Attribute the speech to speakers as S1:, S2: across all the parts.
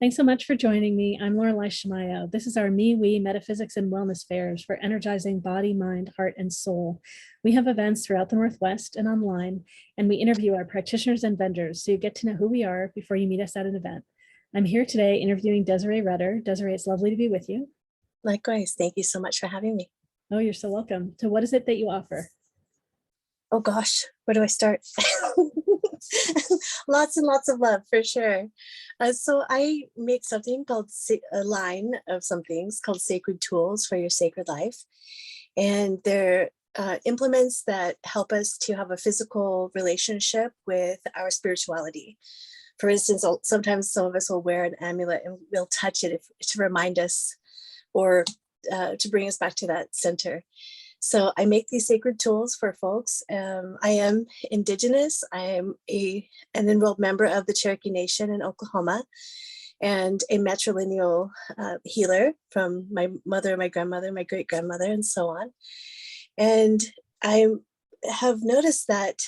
S1: Thanks so much for joining me. I'm Lorelei Shamayo. This is our MeWe Metaphysics and Wellness Fairs for energizing body, mind, heart, and soul. We have events throughout the Northwest and online, and we interview our practitioners and vendors so you get to know who we are before you meet us at an event. I'm here today interviewing Desirée Rudder. Desirée, it's lovely to be with you.
S2: Likewise. Thank you so much for having me.
S1: Oh, you're so welcome. So what is it that you offer?
S2: Oh gosh, where do I start? Lots and lots of love for sure. So I make something called a line of some things called Sacred Tools for Your Sacred Life. And they're implements that help us to have a physical relationship with our spirituality. For instance, sometimes some of us will wear an amulet and we'll touch it to remind us or to bring us back to that center. So I make these sacred tools for folks. I am indigenous. I am an enrolled member of the Cherokee Nation in Oklahoma and a matrilineal healer from my mother, my grandmother, my great-grandmother, and so on. And I have noticed that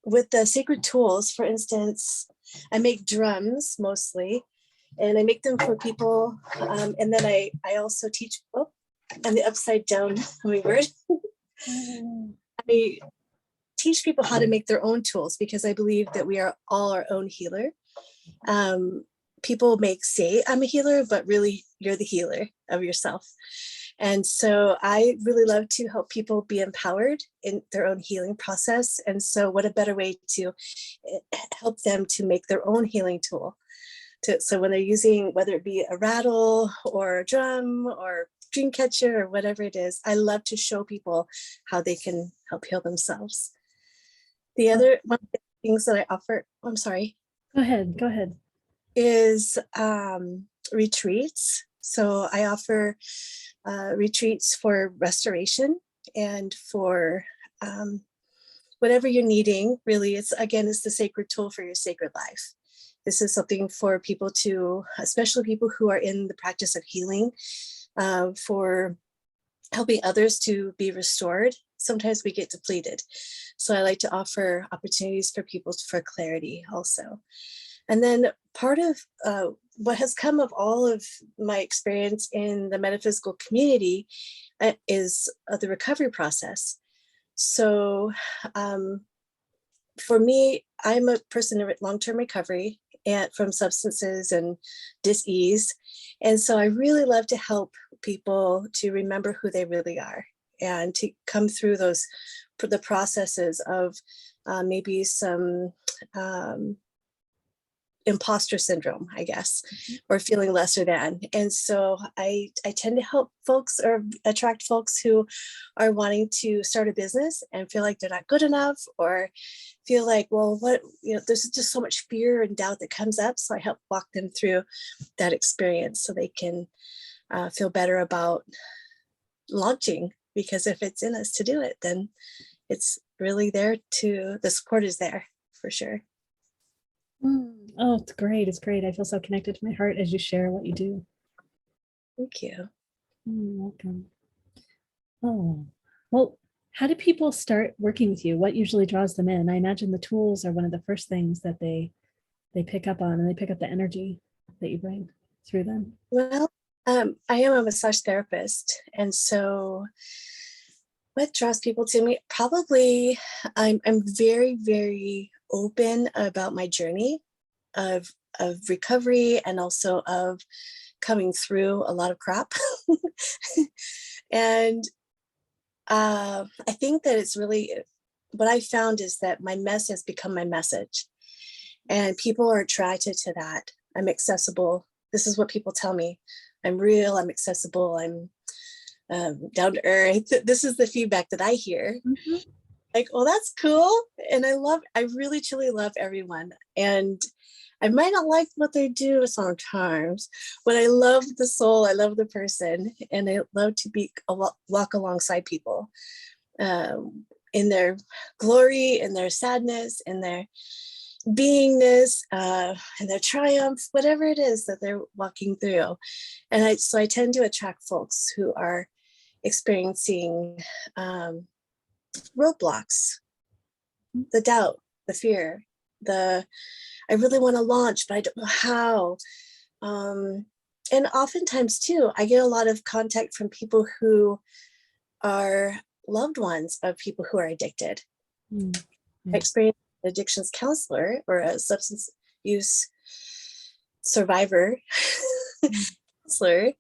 S2: with the sacred tools, for instance, I make drums mostly, and I make them for people. And then I also teach, and the upside down hummingbird. I teach people how to make their own tools because I believe that we are all our own healer. People say I'm a healer, but really you're the healer of yourself. And so I really love to help people be empowered in their own healing process. And so what a better way to help them to make their own healing tool. So when they're using, whether it be a rattle or a drum or dream catcher or whatever it is, I love to show people how they can help heal themselves. The other one of the things that I offer, I'm sorry.
S1: Go ahead.
S2: Is retreats. So I offer retreats for restoration and for whatever you're needing. Really, it's the sacred tool for your sacred life. This is something for people to, especially people who are in the practice of healing, for helping others to be restored. Sometimes we get depleted. So I like to offer opportunities for people for clarity also. And then part of what has come of all of my experience in the metaphysical community is the recovery process. So for me, I'm a person in long-term recovery from substances and dis-ease. And so I really love to help people to remember who they really are and to come through the processes of maybe some imposter syndrome, I guess, or feeling lesser than. And so I tend to help folks or attract folks who are wanting to start a business and feel like they're not good enough or feel like, well, there's just so much fear and doubt that comes up. So I help walk them through that experience so they can feel better about launching, because if it's in us to do it, then it's really the support is there for sure.
S1: Oh, it's great. It's great. I feel so connected to my heart as you share what you do.
S2: Thank you.
S1: You're welcome. Oh, well, how do people start working with you? What usually draws them in? I imagine the tools are one of the first things that they pick up on, and they pick up the energy that you bring through them.
S2: Well, I am a massage therapist. And so what draws people to me? Probably I'm very, very open about my journey of recovery and also of coming through a lot of crap. And I think that it's really, what I found is that my mess has become my message, and people are attracted to that. I'm accessible. This is what people tell me. I'm real, I'm accessible, I'm down to earth. This is the feedback that I hear. Mm-hmm. Like, well, that's cool. And I really truly love everyone. And I might not like what they do sometimes, but I love the soul, I love the person, and I love to walk alongside people in their glory, in their sadness, in their beingness, and their triumph, whatever it is that they're walking through. And so I tend to attract folks who are experiencing roadblocks, the doubt, the fear, I really want to launch, but I don't know how. And oftentimes too, I get a lot of contact from people who are loved ones of people who are addicted.
S1: Mm.
S2: I experienced an addictions counselor or a substance use survivor counselor.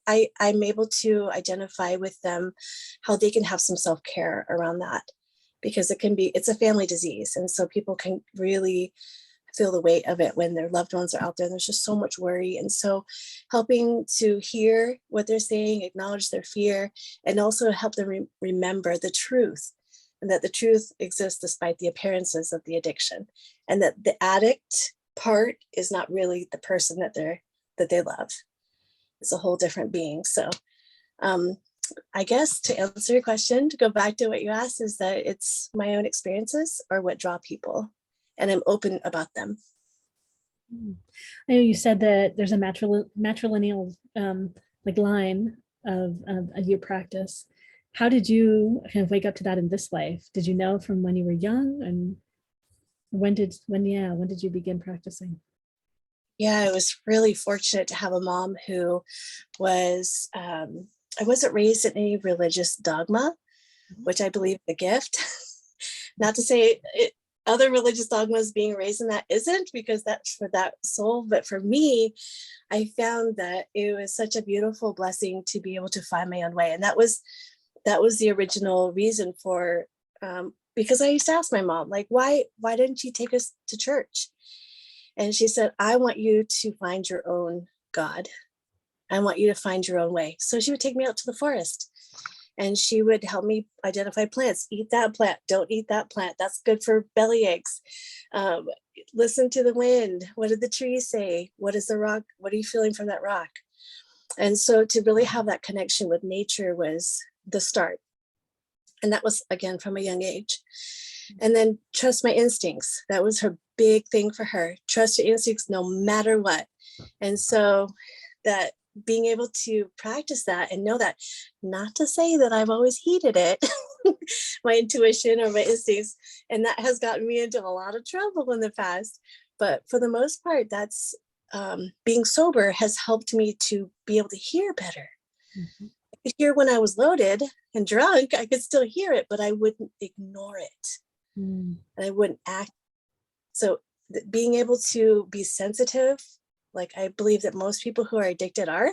S2: I'm able to identify with them how they can have some self-care around that, because it's a family disease. And so people can really feel the weight of it when their loved ones are out there. There's just so much worry. And so helping to hear what they're saying, acknowledge their fear, and also help them remember the truth, and that the truth exists despite the appearances of the addiction, and that the addict part is not really the person that they love. It's a whole different being. So I guess to answer your question, to go back to what you asked, is that it's my own experiences are what draw people, and I'm open about them.
S1: I know you said that there's a matrilineal like line of your practice. How did you kind of wake up to that in this life? Did you know from when you were young, and when did you begin practicing?
S2: Yeah, I was really fortunate to have a mom who was, I wasn't raised in any religious dogma, which I believe is a gift. Not to say other religious dogmas being raised in that isn't, because that's for that soul. But for me, I found that it was such a beautiful blessing to be able to find my own way. And that was the original reason for, because I used to ask my mom, like, why didn't you take us to church? And she said, I want you to find your own God. I want you to find your own way. So she would take me out to the forest, and she would help me identify plants. Eat that plant. Don't eat that plant. That's good for belly aches. Listen to the wind. What did the trees say? What is the rock? What are you feeling from that rock? And so to really have that connection with nature was the start. And that was, again, from a young age. And then trust my instincts. That was her big thing for her. Trust your instincts no matter what. And so that being able to practice that and know that, not to say that I've always heeded it, my intuition or my instincts, and that has gotten me into a lot of trouble in the past. But for the most part, that's being sober has helped me to be able to hear better. Mm-hmm. I could hear when I was loaded and drunk, I could still hear it, but I wouldn't ignore it. And I wouldn't act. So being able to be sensitive, like I believe that most people who are addicted are,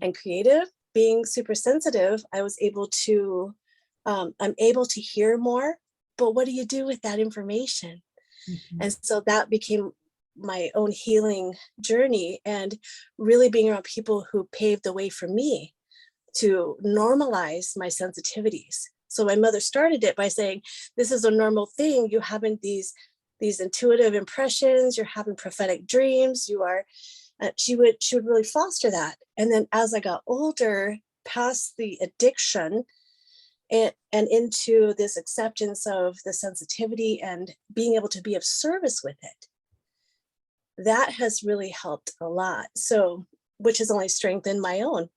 S2: and creative, being super sensitive, I was able to, I'm able to hear more, but what do you do with that information? Mm-hmm. And so that became my own healing journey, and really being around people who paved the way for me to normalize my sensitivities. So my mother started it by saying, this is a normal thing. You having these intuitive impressions, you're having prophetic dreams, you are, she would really foster that. And then as I got older, past the addiction and into this acceptance of the sensitivity and being able to be of service with it, that has really helped a lot. So, which has only strengthened my own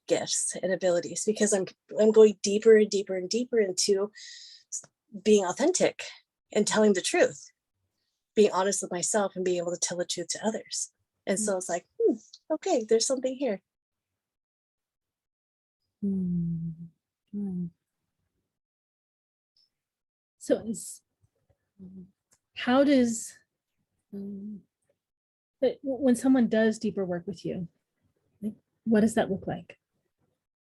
S2: gifts and abilities, because I'm going deeper and deeper and deeper into being authentic and telling the truth, being honest with myself, and being able to tell the truth to others. And so it's like, okay, there's something here.
S1: So how does, when someone does deeper work with you, what does that look like?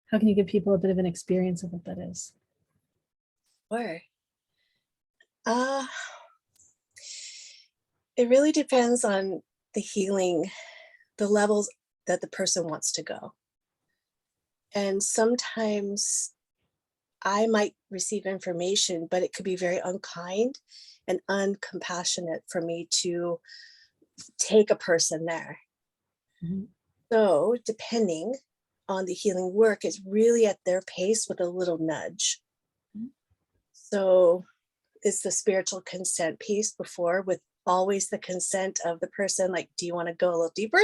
S1: How can you give people a bit of an experience of what that is?
S2: Sure. It really depends on the healing, the levels that the person wants to go. And sometimes I might receive information, but it could be very unkind and uncompassionate for me to take a person there. Mm-hmm. So depending on the healing work, it's really at their pace with a little nudge. Mm-hmm. So it's the spiritual consent piece before, with always the consent of the person, like, do you want to go a little deeper,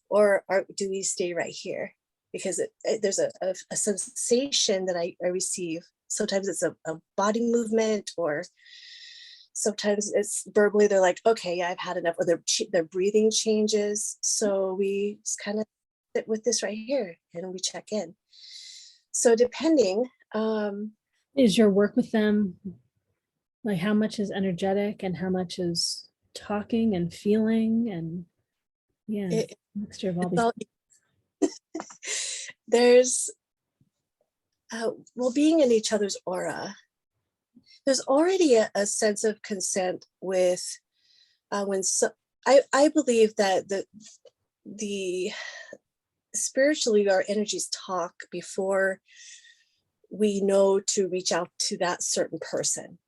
S2: or do we stay right here? Because there's a sensation that I receive. Sometimes it's a body movement or Sometimes it's verbally, they're like, okay, yeah, I've had enough, or their breathing changes. So we just kind of sit with this right here and we check in. So depending,
S1: Is your work with them, like how much is energetic and how much is talking and feeling and
S2: it,
S1: mixture of all
S2: it's
S1: these.
S2: all, there's, well, being in each other's aura, there's already a sense of consent with when I believe that the spiritually our energies talk before we know to reach out to that certain person.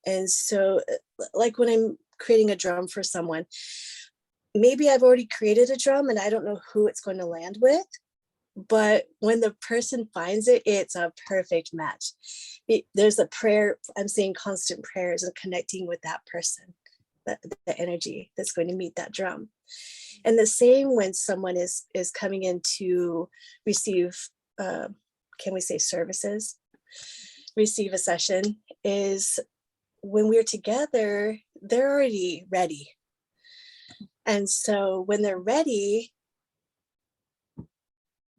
S2: And so like when I'm creating a drum for someone, maybe I've already created a drum and I don't know who it's going to land with, but when the person finds it, it's a perfect match. There's a prayer, I'm saying constant prayers and connecting with that person, the energy that's going to meet that drum. And the same when someone is coming in to receive, can we say services, receive a session, is when we're together, they're already ready. And so when they're ready,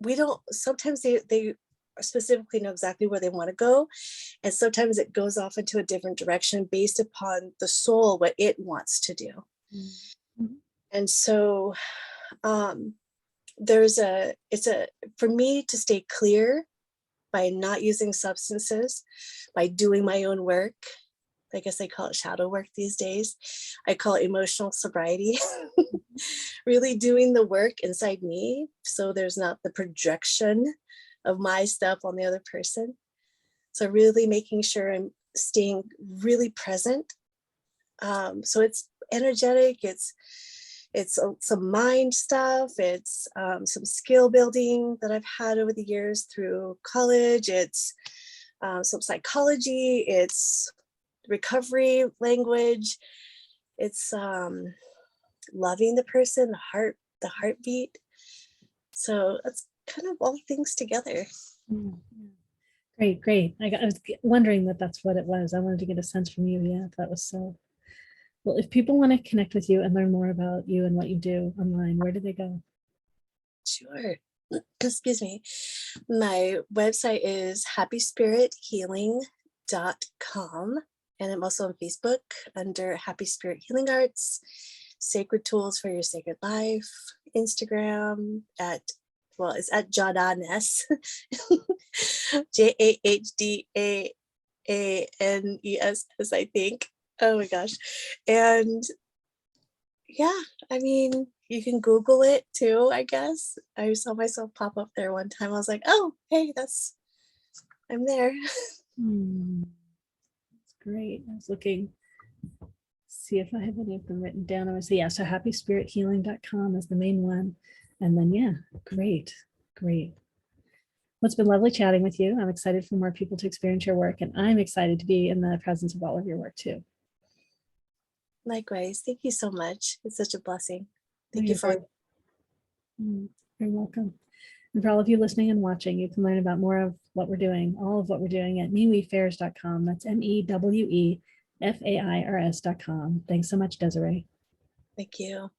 S2: we don't, sometimes they specifically know exactly where they want to go. And sometimes it goes off into a different direction based upon the soul, what it wants to do. Mm-hmm. And so for me to stay clear by not using substances, by doing my own work. I guess I call it shadow work these days. I call it emotional sobriety. Really doing the work inside me so there's not the projection of my stuff on the other person. So really making sure I'm staying really present. So it's energetic, it's some mind stuff, it's some skill building that I've had over the years through college, it's some psychology, it's recovery language, it's loving the person, the heartbeat. So that's kind of all things together.
S1: Great. I was wondering that's what it was. I wanted to get a sense from you. Yeah, that was so. Well, if people want to connect with you and learn more about you and what you do online, where do they go?
S2: Sure. Excuse me. My website is happyspirithealing.com. And I'm also on Facebook under Happy Spirit Healing Arts, Sacred Tools for Your Sacred Life, Instagram it's at Jadanes, JAHDAANESS, I think. Oh my gosh. And yeah, I mean, you can Google it too, I guess. I saw myself pop up there one time. I was like, oh, hey, I'm there.
S1: That's great. I was looking, see if I have any of them written down. I was, yeah, so happyspirithealing.com is the main one. And then, yeah, great. Well, it's been lovely chatting with you. I'm excited for more people to experience your work, and I'm excited to be in the presence of all of your work too.
S2: Likewise. Thank you so much. It's such a blessing.
S1: Thank you for. You're welcome. And for all of you listening and watching, you can learn about more of what we're doing, all of what we're doing at MeWeFairs.com. That's MEWEFAIRS.com. Thanks so much, Desiree.
S2: Thank you.